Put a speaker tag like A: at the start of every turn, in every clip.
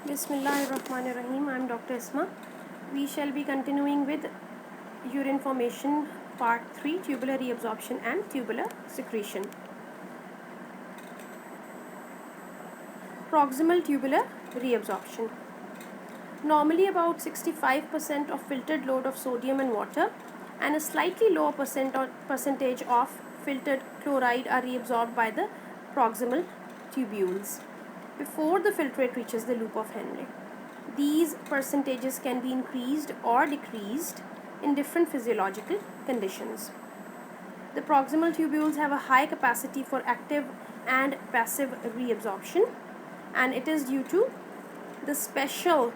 A: Bismillahirrahmanirrahim. I am Dr. Isma. We shall be continuing with urine formation part 3, tubular reabsorption and tubular secretion. Proximal tubular reabsorption. Normally about 65% of filtered load of sodium and water and a slightly lower percentage of filtered chloride are reabsorbed by the proximal tubules before the filtrate reaches the loop of Henle. These percentages can be increased or decreased in different physiological conditions. The proximal tubules have a high capacity for active and passive reabsorption, and it is due to the special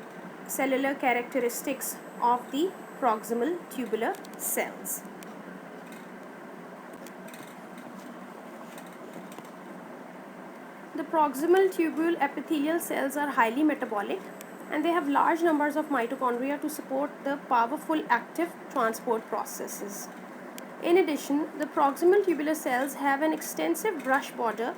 A: cellular characteristics of the proximal tubular cells. The proximal tubule epithelial cells are highly metabolic and they have large numbers of mitochondria to support the powerful active transport processes. In addition, the proximal tubular cells have an extensive brush border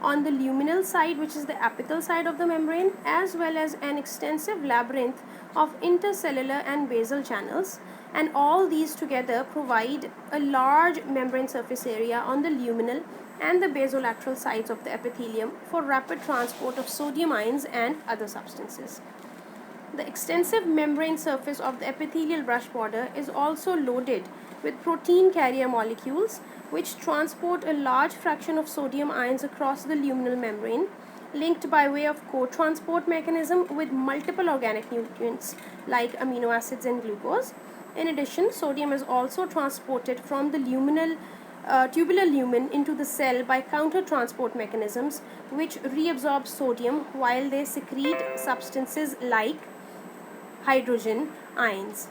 A: on the luminal side, which is the apical side of the membrane, as well as an extensive labyrinth of intercellular and basal channels, and all these together provide a large membrane surface area on the luminal and the basolateral sides of the epithelium for rapid transport of sodium ions and other substances. The extensive membrane surface of the epithelial brush border is also loaded with protein carrier molecules which transport a large fraction of sodium ions across the luminal membrane, linked by way of co-transport mechanism with multiple organic nutrients like amino acids and glucose. In addition, sodium is also transported from the tubular lumen into the cell by counter-transport mechanisms which reabsorb sodium while they secrete substances like hydrogen ions.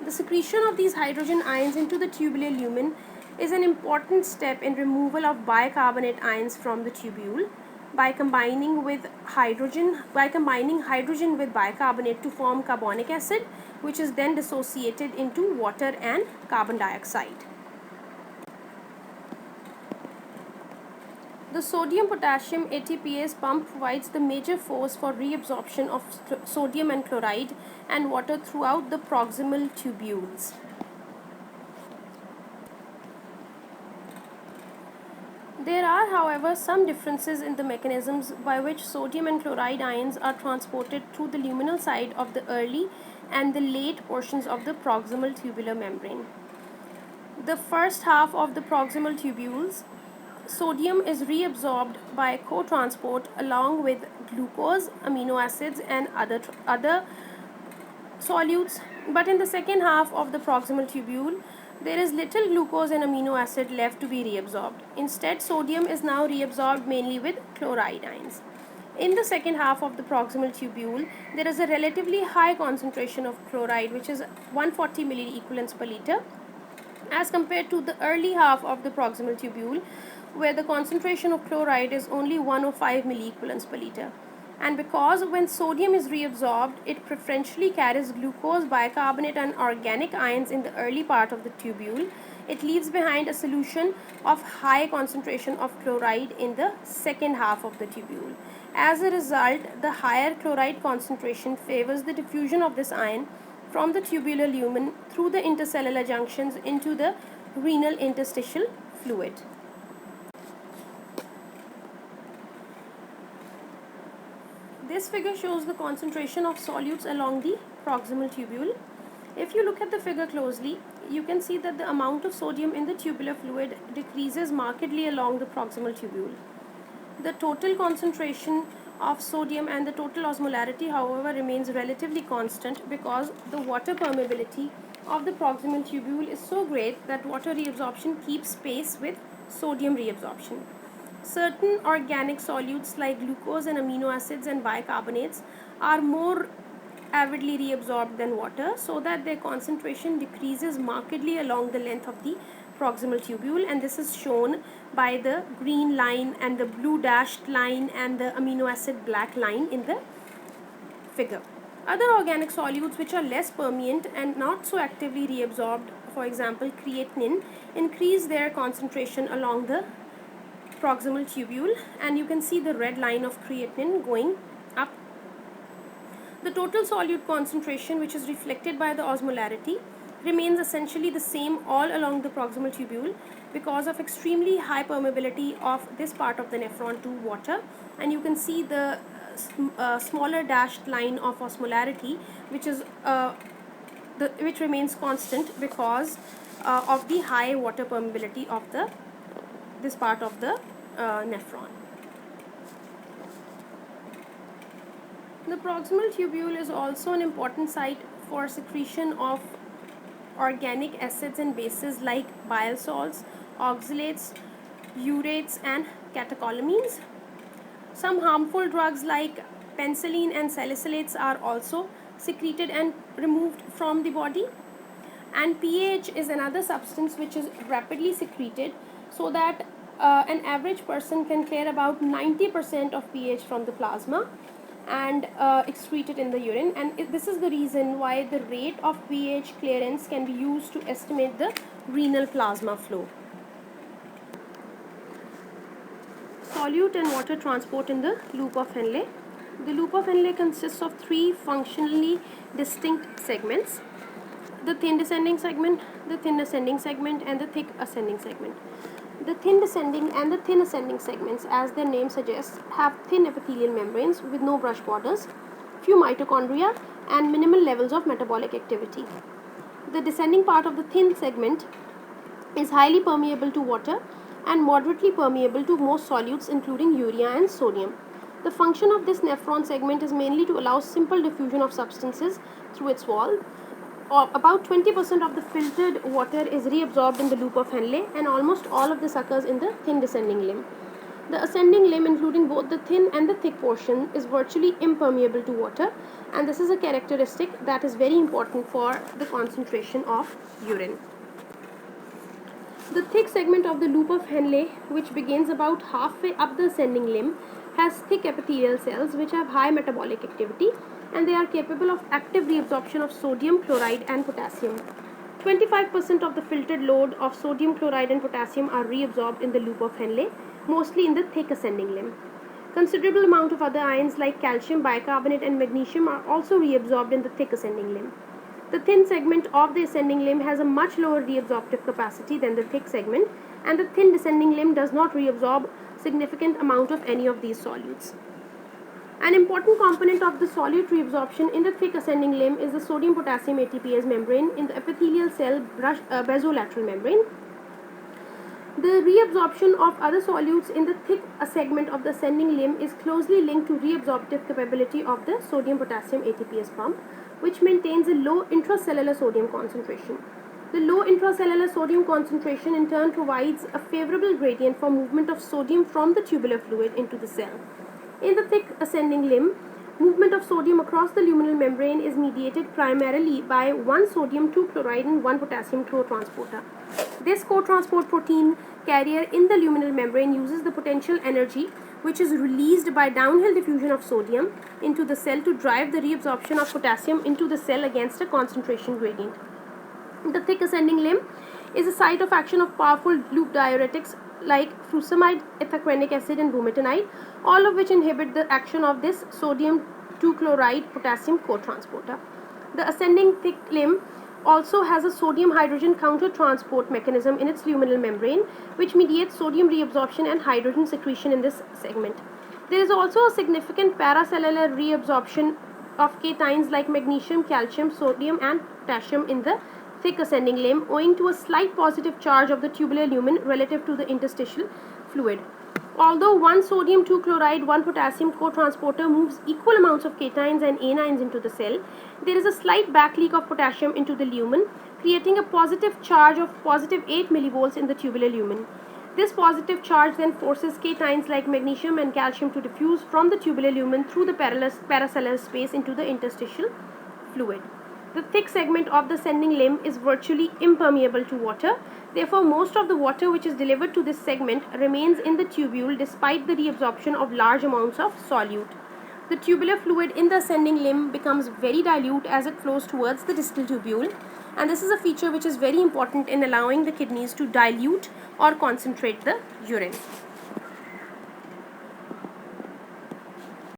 A: The secretion of these hydrogen ions into the tubular lumen is an important step in removal of bicarbonate ions from the tubule by combining hydrogen with bicarbonate to form carbonic acid, which is then dissociated into water and carbon dioxide. The sodium-potassium ATPase pump provides the major force for reabsorption of sodium and chloride and water throughout the proximal tubules. There are, however, some differences in the mechanisms by which sodium and chloride ions are transported through the luminal side of the early and the late portions of the proximal tubular membrane. The first half of the proximal tubules, sodium is reabsorbed by co-transport along with glucose, amino acids and other solutes, but in the second half of the proximal tubule, there is little glucose and amino acid left to be reabsorbed. Instead, sodium is now reabsorbed mainly with chloride ions. In the second half of the proximal tubule, there is a relatively high concentration of chloride, which is 140 milliequivalents per liter, as compared to the early half of the proximal tubule, where the concentration of chloride is only 105 milliequivalents per liter. And because when sodium is reabsorbed, it preferentially carries glucose, bicarbonate and organic ions in the early part of the tubule, it leaves behind a solution of high concentration of chloride in the second half of the tubule. As a result, the higher chloride concentration favors the diffusion of this ion from the tubular lumen through the intercellular junctions into the renal interstitial fluid. This figure shows the concentration of solutes along the proximal tubule. If you look at the figure closely, you can see that the amount of sodium in the tubular fluid decreases markedly along the proximal tubule. The total concentration of sodium and the total osmolarity, however, remains relatively constant because the water permeability of the proximal tubule is so great that water reabsorption keeps pace with sodium reabsorption. Certain organic solutes like glucose and amino acids and bicarbonates are more avidly reabsorbed than water, so that their concentration decreases markedly along the length of the proximal tubule, and this is shown by the green line and the blue dashed line and the amino acid black line in the figure. Other organic solutes which are less permeant and not so actively reabsorbed, for example creatinine, increase their concentration along the proximal tubule, and you can see the red line of creatinine going up. The total solute concentration, which is reflected by the osmolarity, remains essentially the same all along the proximal tubule because of extremely high permeability of this part of the nephron to water. And you can see the smaller dashed line of osmolarity, which is which remains constant because of the high water permeability of this part of the nephron. The proximal tubule is also an important site for secretion of organic acids and bases like bile salts, oxalates, urates, and catecholamines. Some harmful drugs like penicillin and salicylates are also secreted and removed from the body. And pH is another substance which is rapidly secreted, so that an average person can clear about 90% of pH from the plasma and excrete it in the urine. And this is the reason why the rate of pH clearance can be used to estimate the renal plasma flow. Solute and water transport in the loop of Henle. The loop of Henle consists of three functionally distinct segments: the thin descending segment, the thin ascending segment, and the thick ascending segment. The thin descending and the thin ascending segments, as their name suggests, have thin epithelial membranes with no brush borders, few mitochondria, and minimal levels of metabolic activity. The descending part of the thin segment is highly permeable to water and moderately permeable to most solutes including urea and sodium. The function of this nephron segment is mainly to allow simple diffusion of substances through its wall. About 20% of the filtered water is reabsorbed in the loop of Henle, and almost all of this occurs in the thin descending limb. The ascending limb, including both the thin and the thick portion, is virtually impermeable to water, and this is a characteristic that is very important for the concentration of urine. The thick segment of the loop of Henle, which begins about halfway up the ascending limb, has thick epithelial cells which have high metabolic activity, and they are capable of active reabsorption of sodium, chloride, and potassium. 25% of the filtered load of sodium, chloride, and potassium are reabsorbed in the loop of Henle, mostly in the thick ascending limb. Considerable amount of other ions like calcium, bicarbonate, and magnesium are also reabsorbed in the thick ascending limb. The thin segment of the ascending limb has a much lower reabsorptive capacity than the thick segment, and the thin descending limb does not reabsorb significant amount of any of these solutes. An important component of the solute reabsorption in the thick ascending limb is the sodium-potassium ATPase membrane in the epithelial cell basolateral membrane. The reabsorption of other solutes in the thick segment of the ascending limb is closely linked to reabsorptive capability of the sodium-potassium ATPase pump, which maintains a low intracellular sodium concentration. The low intracellular sodium concentration in turn provides a favorable gradient for movement of sodium from the tubular fluid into the cell. In the thick ascending limb, movement of sodium across the luminal membrane is mediated primarily by one sodium 2-chloride and one potassium cotransporter. This cotransport protein carrier in the luminal membrane uses the potential energy which is released by downhill diffusion of sodium into the cell to drive the reabsorption of potassium into the cell against a concentration gradient. The thick ascending limb is a site of action of powerful loop diuretics like furosemide, ethacrenic acid, and bumetanide, all of which inhibit the action of this sodium 2-chloride potassium cotransporter. The ascending thick limb also has a sodium hydrogen counter-transport mechanism in its luminal membrane, which mediates sodium reabsorption and hydrogen secretion in this segment. There is also a significant paracellular reabsorption of cations like magnesium, calcium, sodium, and potassium in the thick ascending limb, owing to a slight positive charge of the tubular lumen relative to the interstitial fluid. Although one sodium 2-chloride, one potassium cotransporter moves equal amounts of cations and anions into the cell, there is a slight back leak of potassium into the lumen, creating a positive charge of positive 8 millivolts in the tubular lumen. This positive charge then forces cations like magnesium and calcium to diffuse from the tubular lumen through the paracellular space into the interstitial fluid. The thick segment of the ascending limb is virtually impermeable to water. Therefore, most of the water which is delivered to this segment remains in the tubule despite the reabsorption of large amounts of solute. The tubular fluid in the ascending limb becomes very dilute as it flows towards the distal tubule, and this is a feature which is very important in allowing the kidneys to dilute or concentrate the urine.